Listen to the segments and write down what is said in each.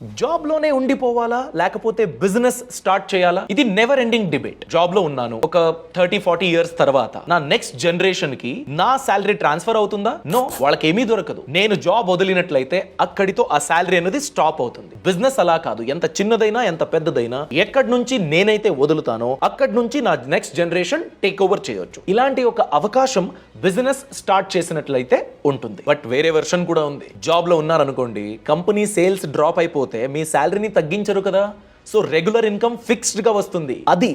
Job లోనే ఉండిపోవాలా లేకపోతే business start చేయాలా? ఇది నెవర్ ఎండింగ్ డిబేట్. జాబ్ లో ఉన్నాను, ఒక 30-40 ఇయర్స్ తర్వాత నా నెక్స్ట్ జనరేషన్ కి నా శాలరీ ట్రాన్స్ఫర్ అవుతుందా? నో, వాళ్ళకి ఏమీ దొరకదు. నేను జాబ్ వదిలినట్లయితే అక్కడితో ఆ శాలరీ అనేది స్టాప్ అవుతుంది. బిజినెస్ అలా కాదు, ఎంత చిన్నదైనా ఎంత పెద్దదైనా ఎక్కడి నుంచి నేనైతే వదులుతానో అక్కడి నుంచి నా నెక్స్ట్ జనరేషన్ టేక్ ఓవర్ చేయొచ్చు. ఇలాంటి ఒక అవకాశం బిజినెస్ స్టార్ట్ చేసినట్లయితే ఉంటుంది. బట్ వేరే వెర్షన్ కూడా ఉంది. జాబ్ లో ఉన్నారనుకోండి, కంపెనీ సేల్స్ డ్రాప్ అయిపోతే మీ శాలరీని తగ్గించరు కదా, సో రెగ్యులర్ ఇన్కమ్ ఫిక్స్డ్ గా వస్తుంది. అది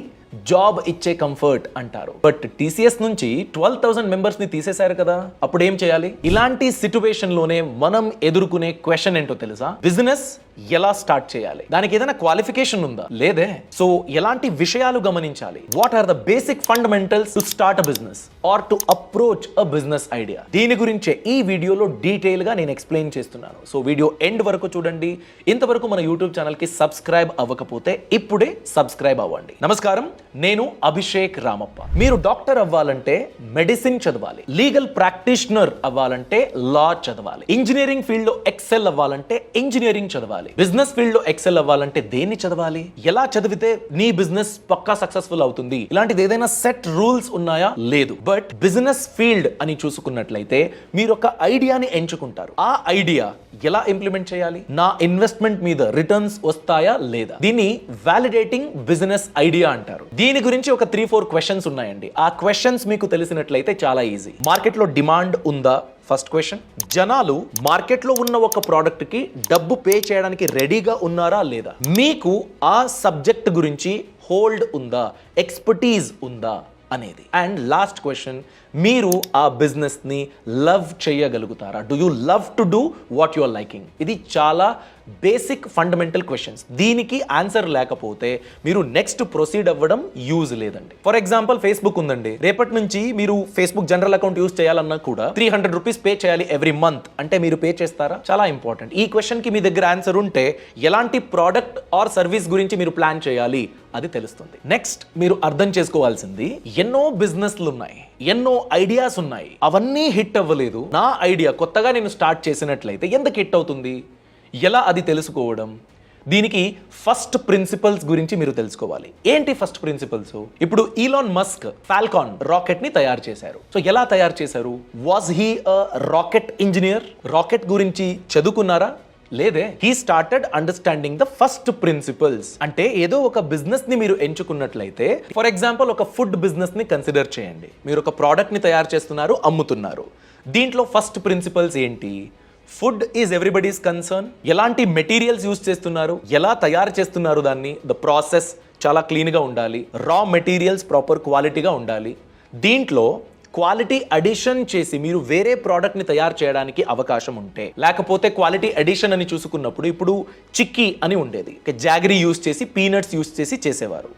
జాబ్ ఇచ్చే కంఫర్ట్ అంటారు. బట్ టీసీఎస్ నుంచి 12,000 మెంబర్స్ ని తీసేశారు కదా, అప్పుడు ఏం చేయాలి? ఇలాంటి సిచ్యువేషన్ లోనే మనం ఎదుర్కొనే క్వశ్చన్ ఏంటో తెలుసా? బిజినెస్ ఎలా స్టార్ట్ చేయాలి? దానికి ఏదైనా క్వాలిఫికేషన్ ఉందా? లేదే. సో ఎలాంటి విషయాలు గమనించాలి? What are the basic fundamentals to start a business or to approach a business idea? దీని గురించే ఈ వీడియోలో డీటెయిల్ గా నేను ఎక్స్ప్లెయిన్ చేస్తున్నాను. సో వీడియో ఎండ్ వరకు చూడండి. ఇంతవరకు మన యూట్యూబ్ ఛానల్ కి సబ్స్క్రైబ్ అవ్వకపోతే ఇప్పుడే సబ్స్క్రైబ్ అవ్వండి. నమస్కారం, నేను అభిషేక్ రామప్ప. మీరు డాక్టర్ అవ్వాలంటే మెడిసిన్ చదవాలి, లీగల్ ప్రాక్టీషనర్ అవ్వాలంటే లా చదవాలి, ఇంజనీరింగ్ ఫీల్డ్ లో ఎక్సెల్ అవ్వాలంటే ఇంజనీరింగ్ చదవాలి, బిజినెస్ ఫీల్డ్ లో ఎక్సెల్ అవ్వాలంటే దేన్ని చదవాలి? ఎలా చదివితే నీ బిజినెస్ పక్కా సక్సెస్ఫుల్ అవుతుంది? ఇలాంటిది ఏదైనా సెట్ రూల్స్ ఉన్నాయా? లేదు. బట్ బిజినెస్ ఫీల్డ్ అని చూసుకున్నట్లయితే మీరు ఒక ఐడియాని ఎంచుకుంటారు. ఆ ఐడియా ఎలా ఇంప్లిమెంట్ చేయాలి? నా ఇన్వెస్ట్మెంట్ మీద రిటర్న్స్ వస్తాయా లేదా? దీన్ని వాలిడేటింగ్ బిజినెస్ ఐడియా అంటారు. దీని గురించి ఒక 3-4 క్వశ్చన్స్ ఉన్నాయండి. ఆ క్వశ్చన్స్ మీకు తెలిసినట్లయితే చాలా ఈజీ. మార్కెట్ లో డిమాండ్ ఉందా? First question. జనాలు మార్కెట్లో ఉన్న ఒక ప్రోడక్ట్ కి డబ్బు పే చేయడానికి రెడీగా ఉన్నారా లేదా? మీకు ఆ సబ్జెక్ట్ గురించి హోల్డ్ ఉందా, ఎక్స్పర్టీజ్ ఉందా అనేది. అండ్ లాస్ట్ క్వశ్చన్, మీరు ఆ బిజినెస్ ని లవ్ చేయగలుగుతారా? Do you love to do what you are liking? ఇది చాలా బేసిక్ ఫండమెంటల్ క్వశ్చన్స్. దీనికి ఆన్సర్ లేకపోతే మీరు నెక్స్ట్ ప్రొసీడ్ అవ్వడం యూజ్ లేదండి. ఫర్ ఎగ్జాంపుల్, ఫేస్బుక్ ఉందండి. రేపటి నుంచి మీరు ఫేస్బుక్ జనరల్ అకౌంట్ యూజ్ చేయాలన్నా కూడా 300 రూపీస్ పే చేయాలి ఎవ్రీ మంత్. అంటే మీరు పే చేస్తారా? చాలా ఇంపార్టెంట్. ఈ క్వశ్చన్ కి మీ దగ్గర ఆన్సర్ ఉంటే ఎలాంటి ప్రోడక్ట్ ఆర్ సర్వీస్ గురించి మీరు ప్లాన్ చేయాలి అది తెలుస్తుంది. నెక్స్ట్ మీరు అర్థం చేసుకోవాల్సింది, ఎన్నో బిజినెస్లు ఉన్నాయి, ఎన్నో ఐడియాస్ ఉన్నాయి, అవన్నీ హిట్ అవ్వలేదు. నా ఐడియా కొత్తగా నేను స్టార్ట్ చేసినట్లయితే ఎందుకు హిట్ అవుతుంది? ఎలా అది తెలుసుకోవడం? దీనికి ఫస్ట్ ప్రిన్సిపల్స్ గురించి మీరు తెలుసుకోవాలి. ఏంటి ఫస్ట్ ప్రిన్సిపల్స్? ఇప్పుడు ఈలాన్ మస్క్ ఫాల్కాన్ రాకెట్ ని తయారు చేశారు. సో ఎలా తయారు చేశారు? Was he a rocket engineer? Rocket గురించి చదువుకున్నారా? లేదే. He started understanding the first principles. అంటే ఏదో ఒక బిజినెస్ ని మీరు ఎంచుకున్నట్లయితే, ఫర్ ఎగ్జాంపుల్ ఒక ఫుడ్ బిజినెస్ ని కన్సిడర్ చేయండి. మీరు ఒక ప్రోడక్ట్ ని తయారు చేస్తున్నారు, అమ్ముతున్నారు. దీంట్లో ఫస్ట్ ప్రిన్సిపల్స్ ఏంటి? Food is everybody's concern. ఎలాంటి మెటీరియల్స్ యూజ్ చేస్తున్నారు, ఎలా తయారు చేస్తున్నారు దాన్ని, ద ప్రాసెస్ చాలా క్లీన్గా ఉండాలి, రా మెటీరియల్స్ ప్రాపర్ క్వాలిటీగా ఉండాలి. దీంట్లో క్వాలిటీ అడిషన్ చేసి మీరు వేరే ప్రోడక్ట్ ని తయారు చేయడానికి అవకాశం ఉంటే, లేకపోతే క్వాలిటీ అడిషన్ అని చూసుకున్నప్పుడు ఇప్పుడు చిక్కీ అని ఉండేది, జాగరీ యూజ్ చేసి పీనట్స్ యూజ్ చేసి చేసేవారు.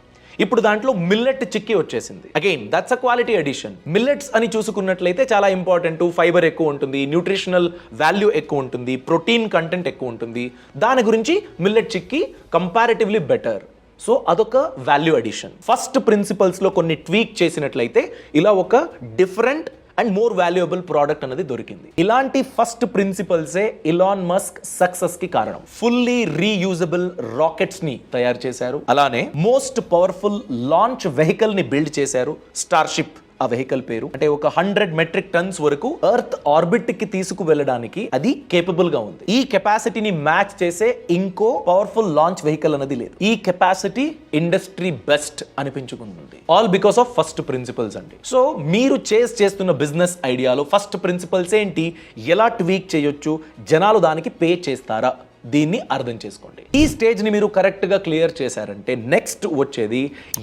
ఇప్పుడు దాంట్లో మిల్లెట్ చిక్కీ వచ్చేసింది. Again that's a quality addition. Millets అని చూసుకున్నట్లయితే చాలా ఇంపార్టెంట్, ఫైబర్ ఎక్కువ ఉంటుంది, న్యూట్రిషనల్ వాల్యూ ఎక్కువ ఉంటుంది, ప్రోటీన్ కంటెంట్ ఎక్కువ ఉంటుంది. దాని గురించి millet chikki comparatively better. So అదొక వాల్యూ అడిషన్. ఫస్ట్ ప్రిన్సిపల్స్ లో కొన్ని ట్వీక్ చేసినట్లయితే ఇలా ఒక different and more valuable product అనేది దొరికింది. ఇలాంటి ఫస్ట్ ప్రిన్సిపల్సే ఇలాన్ మస్క్ సక్సెస్ కి కారణం. ఫుల్లీ రీయూజబుల్ రాకెట్స్ ని తయారు చేశారు. అలానే మోస్ట్ పవర్ఫుల్ లాంచ్ వెహికల్ ని బిల్డ్ చేశారు, స్టార్షిప్ ఆ వెహికల్ పేరు. అంటే ఒక 100 మెట్రిక్ టన్స్ వరకు ఎర్త్ ఆర్బిట్ కి తీసుకు వెళ్ళడానికి అది కేపబుల్ గా ఉంది. ఈ కెపాసిటీని మ్యాచ్ చేసే ఇంకో పవర్ఫుల్ లాంచ్ వెహికల్ అనేది లేదు. ఈ కెపాసిటీ ఇండస్ట్రీ బెస్ట్ అనిపించుకుంటుంది. All because of first principles అండి. సో మీరు చేస్తున్న బిజినెస్ ఐడియాలో ఫస్ట్ ప్రిన్సిపల్స్ ఏంటి, ఎలా ట్వీక్ చేయొచ్చు, జనాలు దానికి పే చేస్తారా, దీన్ని అర్థం చేసుకోండి. ఈ స్టేజ్ ని మీరు కరెక్ట్ గా క్లియర్ చేశారంటే నెక్స్ట్ వచ్చేది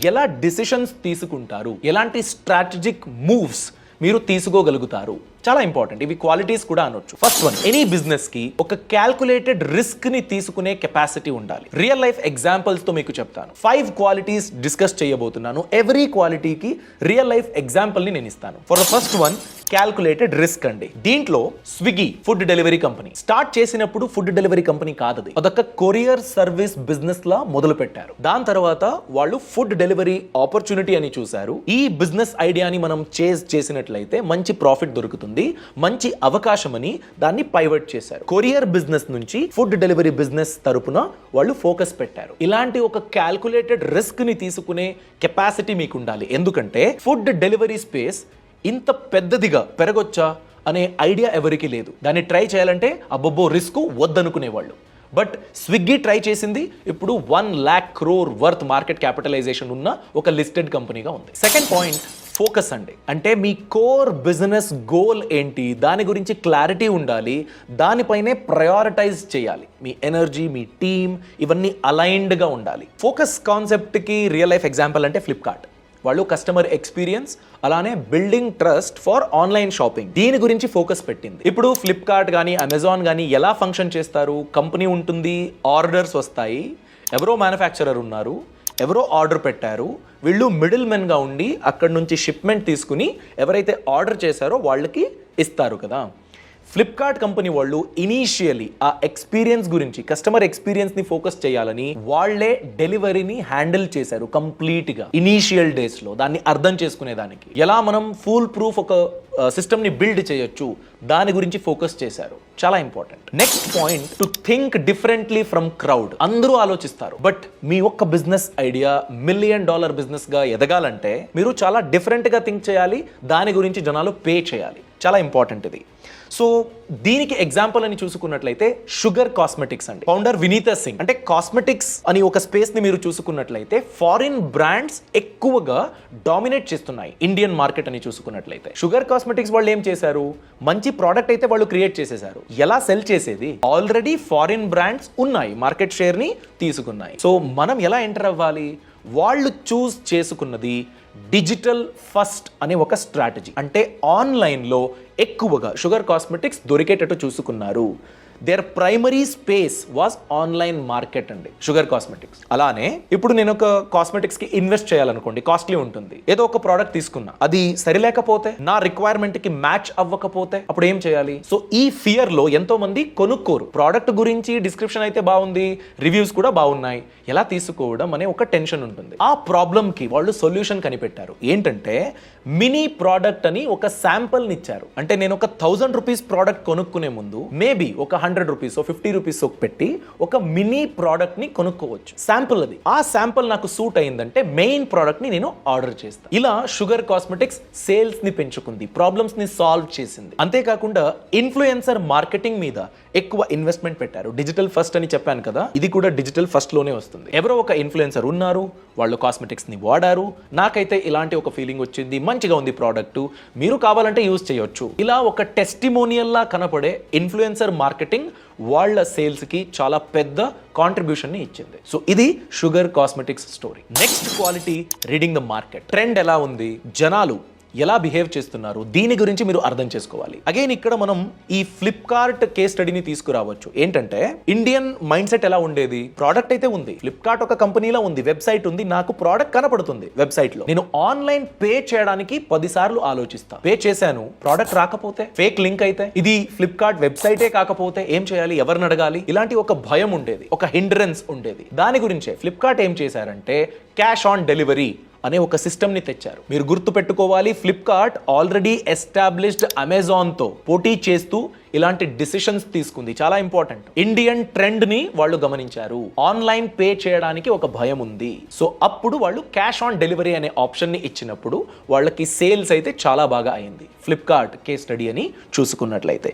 ఎలా డిసిషన్స్ తీసుకుంటారు, ఎలాంటి స్ట్రాటజిక్ మూవ్స్ మీరు తీసుకోగలుగుతారు. చాలా ఇంపార్టెంట్. ఇవి క్వాలిటీస్ కూడా అనొచ్చు. ఫస్ట్ వన్, ఎనీ బిజినెస్ కి ఒక క్యాల్కులేటెడ్ రిస్క్ ని తీసుకునే కెపాసిటీ ఉండాలి. రియల్ లైఫ్ ఎగ్జాంపుల్స్ తో మీకు చెప్తాను. 5 క్వాలిటీస్ డిస్కస్ చేయబోతున్నాను. ఎవ్రీ క్వాలిటీకి రియల్ లైఫ్ ఎగ్జాంపుల్ ని నేను ఇస్తాను. For the first one, calculated risk అండి. దీంట్లో Swiggy food delivery company start చేసినప్పుడు ఫుడ్ డెలివరీ కంపెనీ కాదు, అదొక కొరియర్ సర్వీస్ బిజినెస్ లా మొదలు పెట్టారు. దాని తర్వాత వాళ్ళు ఫుడ్ డెలివరీ ఆపర్చునిటీ అని చూశారు. ఈ బిజినెస్ ఐడియాని మనం చేసినట్లయితే మంచి ప్రాఫిట్ దొరుకుతుంది. ఉంది, మంచి అవకాశం అని దాన్ని పైవట్ చేశారు. కొరియర్ బిజినెస్ నుంచి ఫుడ్ డెలివరీ బిజినెస్ తరపున వాళ్ళు ఫోకస్ పెట్టారు. ఇలాంటి ఒక క్యాల్కులేటెడ్ రిస్క్ ని తీసుకునే కెపాసిటీ మీకు ఉండాలి. ఎందుకంటే ఫుడ్ డెలివరీ స్పేస్ ఇంత పెద్దదిగా పెరగొచ్చా అనే ఐడియా ఎవరికి లేదు. దాన్ని ట్రై చేయాలంటే అబ్బబ్బో రిస్క్ వద్దనుకునేవాళ్ళు. బట్ స్విగ్గీ ట్రై చేసింది, ఇప్పుడు 1 lakh crore worth market capitalisation ఉన్న ఒక లిస్టెడ్ కంపెనీగా ఉంది. సెకండ్ పాయింట్ ఫోకస్ అండి. అంటే మీ కోర్ బిజినెస్ గోల్ ఏంటి, దాని గురించి క్లారిటీ ఉండాలి, దానిపైనే ప్రయారిటైజ్ చేయాలి. మీ ఎనర్జీ, మీ టీమ్ ఇవన్నీ అలైన్డ్గా ఉండాలి. ఫోకస్ కాన్సెప్ట్కి రియల్ లైఫ్ ఎగ్జాంపుల్ అంటే ఫ్లిప్కార్ట్. వాళ్ళు కస్టమర్ ఎక్స్పీరియన్స్, అలానే building trust for online shopping, దీని గురించి ఫోకస్ పెట్టింది. ఇప్పుడు ఫ్లిప్కార్ట్ కానీ అమెజాన్ కానీ ఎలా ఫంక్షన్ చేస్తారు? కంపెనీ ఉంటుంది, ఆర్డర్స్ వస్తాయి, ఎవరో మ్యానుఫ్యాక్చరర్ ఉన్నారు, ఎవరో ఆర్డర్ పెట్టారు, వీళ్ళు మిడిల్ మెన్గా ఉండి అక్కడి నుంచి షిప్మెంట్ తీసుకుని ఎవరైతే ఆర్డర్ చేశారో వాళ్ళకి ఇస్తారు కదా. ఫ్లిప్కార్ట్ కంపెనీ వాళ్ళు ఇనీషియలీ ఆ ఎక్స్పీరియన్స్ గురించి, కస్టమర్ ఎక్స్పీరియన్స్ ని ఫోకస్ చేయాలని వాళ్లే డెలివరీని హ్యాండిల్ చేశారు కంప్లీట్గా ఇనీషియల్ డేస్ లో. దాన్ని అర్థం చేసుకునేదానికి ఎలా మనం ఫుల్ ప్రూఫ్ ఒక సిస్టమ్ ని బిల్డ్ చేయొచ్చు, దాని గురించి ఫోకస్ చేశారు. చాలా important. Next point, to think differently from crowd. అందరూ ఆలోచిస్తారు, బట్ మీ ఒక్క బిజినెస్ ఐడియా $1 million బిజినెస్ గా ఎదగాలంటే మీరు చాలా డిఫరెంట్ గా థింక్ చేయాలి, దాని గురించి జనాలు పే చేయాలి. చాలా ఇంపార్టెంట్ ఇది. సో దీనికి ఎగ్జాంపుల్ అని చూసుకున్నట్లయితే షుగర్ కాస్మెటిక్స్ అండి. ఫౌండర్ వినీతా సింగ్. అంటే కాస్మెటిక్స్ అని ఒక స్పేస్ ని మీరు చూసుకున్నట్లయితే ఫారిన్ బ్రాండ్స్ ఎక్కువగా డామినేట్ చేస్తున్నాయి ఇండియన్ మార్కెట్ అని చూసుకున్నట్లయితే. షుగర్ కాస్మెటిక్స్ వాళ్ళు ఏం చేశారు? మంచి ప్రోడక్ట్ అయితే వాళ్ళు క్రియేట్ చేసేసారు. ఎలా సెల్ చేసేది? ఆల్రెడీ ఫారిన్ బ్రాండ్స్ ఉన్నాయి, మార్కెట్ షేర్ ని తీసుకున్నాయి. సో మనం ఎలా ఎంటర్ అవ్వాలి? వాళ్ళు చూస్ చేసుకున్నది డిజిటల్ ఫస్ట్ అనే ఒక స్ట్రాటజీ. అంటే ఆన్లైన్లో ఎక్కువగా షుగర్ కాస్మెటిక్స్ దొరికేటట్టు చూసుకున్నారు. Their primary space was online market అండి షుగర్ కాస్మెటిక్స్. అలానే ఇప్పుడు నేను ఒక కాస్మెటిక్స్ కి ఇన్వెస్ట్ చేయాలనుకోండి, కాస్ట్లీ ఉంటుంది. ఏదో ఒక ప్రోడక్ట్ తీసుకున్నా, అది సరిలేకపోతే, నా రిక్వైర్మెంట్ కి మ్యాచ్ అవ్వకపోతే అప్పుడు ఏం చేయాలి? సో ఈ ఫియర్ లో ఎంతో మంది కొనుక్కోరు. ప్రోడక్ట్ గురించి డిస్క్రిప్షన్ అయితే బాగుంది, రివ్యూస్ కూడా బాగున్నాయి, ఎలా తీసుకోవడం అనే ఒక టెన్షన్ ఉంటుంది. ఆ ప్రాబ్లం కి వాళ్ళు సొల్యూషన్ కనిపెట్టారు. ఏంటంటే మినీ ప్రోడక్ట్ అని ఒక శాంపుల్ ఇచ్చారు. అంటే నేను ఒక 1000 రూపీస్ ప్రోడక్ట్ కొనుక్కునే ముందు మేబీ ఒక 100 రూపీస్ 50 రూపీస్ పెట్టి ఒక మినీ ప్రోడక్ట్ ని కొనుక్కోవచ్చు. శాంపుల్ అది. ఆ శాంపుల్ నాకు సూట్ అయిందంటే మెయిన్ ప్రోడక్ట్ ని నేను ఆర్డర్ చేస్తాను. ఇలా షుగర్ కాస్మెటిక్స్ సేల్స్ ని పెంచుకుంది, ప్రాబ్లమ్స్ ని సాల్వ్ చేసింది. అంతేకాకుండా ఇన్ఫ్లుయెన్సర్ మార్కెటింగ్ మీద ఎక్కువ ఇన్వెస్ట్మెంట్ పెట్టారు. డిజిటల్ ఫస్ట్ అని చెప్పాను కదా, ఇది కూడా డిజిటల్ ఫస్ట్ లోనే వస్తుంది. ఎవరో ఒక ఇన్ఫ్లుయెన్సర్ ఉన్నారు, వాళ్ళు కాస్మెటిక్స్ ని వాడారు, నాకైతే ఇలాంటి ఒక ఫీలింగ్ వచ్చింది, మంచిగా ఉంది ప్రోడక్ట్, మీరు కావాలంటే యూజ్ చేయొచ్చు. ఇలా ఒక టెస్టిమోనియల్ లా కనపడే ఇన్ఫ్లుయెన్సర్ మార్కెటింగ్ వాళ్ళ సేల్స్ కి చాలా పెద్ద కాంట్రిబ్యూషన్ ని ఇచ్చింది. సో ఇది sugar cosmetics story. Next quality, reading the market. Trend ఎలా ఉంది, జనాలు ఎలా బిహేవ్ చేస్తున్నారు, దీని గురించి మీరు అర్థం చేసుకోవాలి. అగైన్ ఇక్కడ మనం ఈ ఫ్లిప్కార్ట్ కేస్ స్టడీని తీసుకురావచ్చు. ఏంటంటే ఇండియన్ మైండ్ సెట్ ఎలా ఉండేది? ప్రోడక్ట్ అయితే ఉంది, ఫ్లిప్కార్ట్ ఒక కంపెనీలో ఉంది, వెబ్సైట్ ఉంది, నాకు ప్రోడక్ట్ కనపడుతుంది వెబ్సైట్ లో, నేను ఆన్లైన్ పే చేయడానికి 10 సార్లు ఆలోచిస్తా. పే చేశాను, ప్రోడక్ట్ రాకపోతే, ఫేక్ లింక్ అయితే, ఇది ఫ్లిప్కార్ట్ వెబ్సైటే కాకపోతే ఏం చేయాలి, ఎవరిని అడగాలి, ఇలాంటి ఒక భయం ఉండేది, ఒక హిండ్రెన్స్ ఉండేది. దాని గురించే ఫ్లిప్కార్ట్ ఏం చేశారంటే క్యాష్ ఆన్ డెలివరీ అనే ఒక సిస్టమ్ ని తెచ్చారు. మీరు గుర్తు పెట్టుకోవాలి, ఫ్లిప్కార్ట్ ఆల్రెడీ ఎస్టాబ్లిష్డ్ అమెజాన్ తో పోటీ చేస్తూ ఇలాంటి డిసిషన్స్ తీసుకుంది. చాలా ఇంపార్టెంట్. ఇండియన్ ట్రెండ్ ని వాళ్ళు గమనించారు. ఆన్లైన్ పే చేయడానికి ఒక భయం ఉంది. సో అప్పుడు వాళ్ళు క్యాష్ ఆన్ డెలివరీ అనే ఆప్షన్ ని ఇచ్చినప్పుడు వాళ్ళకి సేల్స్ అయితే చాలా బాగా అయింది. ఫ్లిప్కార్ట్ కేస్ స్టడీ అని చూసుకున్నట్లయితే.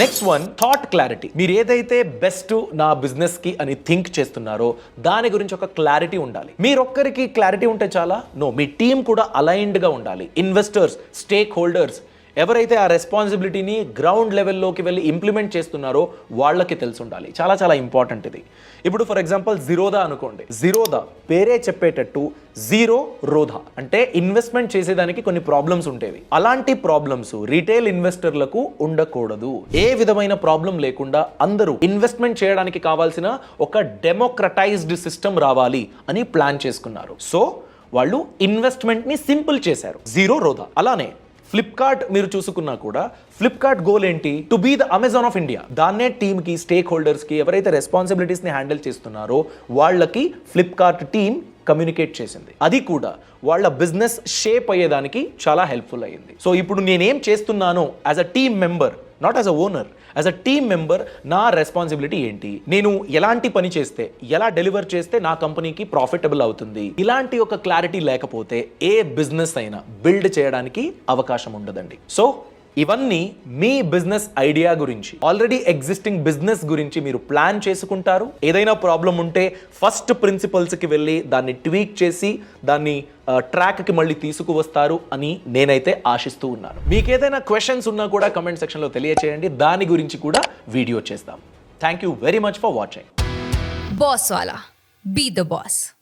Next one, thought clarity. మీరు ఏదైతే బెస్ట్ నా బిజినెస్ కి అని థింక్ చేస్తున్నారో దాని గురించి ఒక క్లారిటీ ఉండాలి. మీరొక్కరికి క్లారిటీ ఉంటే చాలా? నో, మీ టీం కూడా అలైన్డ్ గా ఉండాలి. ఇన్వెస్టర్స్, స్టేక్ హోల్డర్స్, ఎవరైతే ఆ రెస్పాన్సిబిలిటీని గ్రౌండ్ లెవెల్లోకి వెళ్ళి ఇంప్లిమెంట్ చేస్తున్నారో వాళ్ళకి తెలిసి ఉండాలి. చాలా చాలా ఇంపార్టెంట్ ఇది. ఇప్పుడు ఫర్ ఎగ్జాంపుల్ జిరోదా అనుకోండి. జిరోదా పేరే చెప్పేటట్టు జీరో రోధా, అంటే ఇన్వెస్ట్మెంట్ చేసేదానికి కొన్ని ప్రాబ్లమ్స్ ఉండేవి. అలాంటి ప్రాబ్లమ్స్ రీటైల్ ఇన్వెస్టర్లకు ఉండకూడదు. ఏ విధమైన ప్రాబ్లం లేకుండా అందరూ ఇన్వెస్ట్మెంట్ చేయడానికి కావాల్సిన ఒక డెమోక్రటైజ్డ్ సిస్టమ్ రావాలి అని ప్లాన్ చేసుకున్నారు. సో వాళ్ళు ఇన్వెస్ట్మెంట్ ని సింపుల్ చేశారు, జీరో రోధా. అలానే ఫ్లిప్కార్ట్ మీరు చూసుకున్నా కూడా ఫ్లిప్కార్ట్ గోల్ ఏంటి? To be the Amazon of India. దాన్నే టీమ్ కి, స్టేక్ హోల్డర్స్ కి, ఎవరైతే రెస్పాన్సిబిలిటీస్ ని హ్యాండిల్ చేస్తున్నారో వాళ్ళకి ఫ్లిప్కార్ట్ టీమ్ కమ్యూనికేట్ చేసింది. అది కూడా వాళ్ళ బిజినెస్ షేప్ అయ్యేదానికి చాలా హెల్ప్ఫుల్ అయ్యింది. సో ఇప్పుడు నేనేం చేస్తున్నానో as a team member, not as a owner, as a team member నా రెస్పాన్సిబిలిటీ ఏంటి, నేను ఎలాంటి పని చేస్తే, ఎలా డెలివర్ చేస్తే నా కంపెనీకి ప్రాఫిటబుల్ అవుతుంది, ఇలాంటి ఒక క్లారిటీ లేకపోతే ఏ బిజినెస్ అయినా బిల్డ్ చేయడానికి అవకాశం ఉండదండి. సో ఇవన్నీ మీ బిజినెస్ ఐడియా గురించి, ఆల్రెడీ ఎగ్జిస్టింగ్ బిజినెస్ గురించి మీరు ప్లాన్ చేసుకుంటారు. ఏదైనా ప్రాబ్లం ఉంటే ఫస్ట్ ప్రిన్సిపల్స్కి వెళ్ళి దాన్ని ట్వీక్ చేసి దాన్ని ట్రాక్కి మళ్ళీ తీసుకువస్తారు అని నేనైతే ఆశిస్తూ ఉన్నాను. మీకు ఏదైనా క్వశ్చన్స్ ఉన్నా కూడా కమెంట్ సెక్షన్లో తెలియచేయండి, దాని గురించి కూడా వీడియో చేస్తాం. Thank you very much for watching. Boss Wala. Be the boss.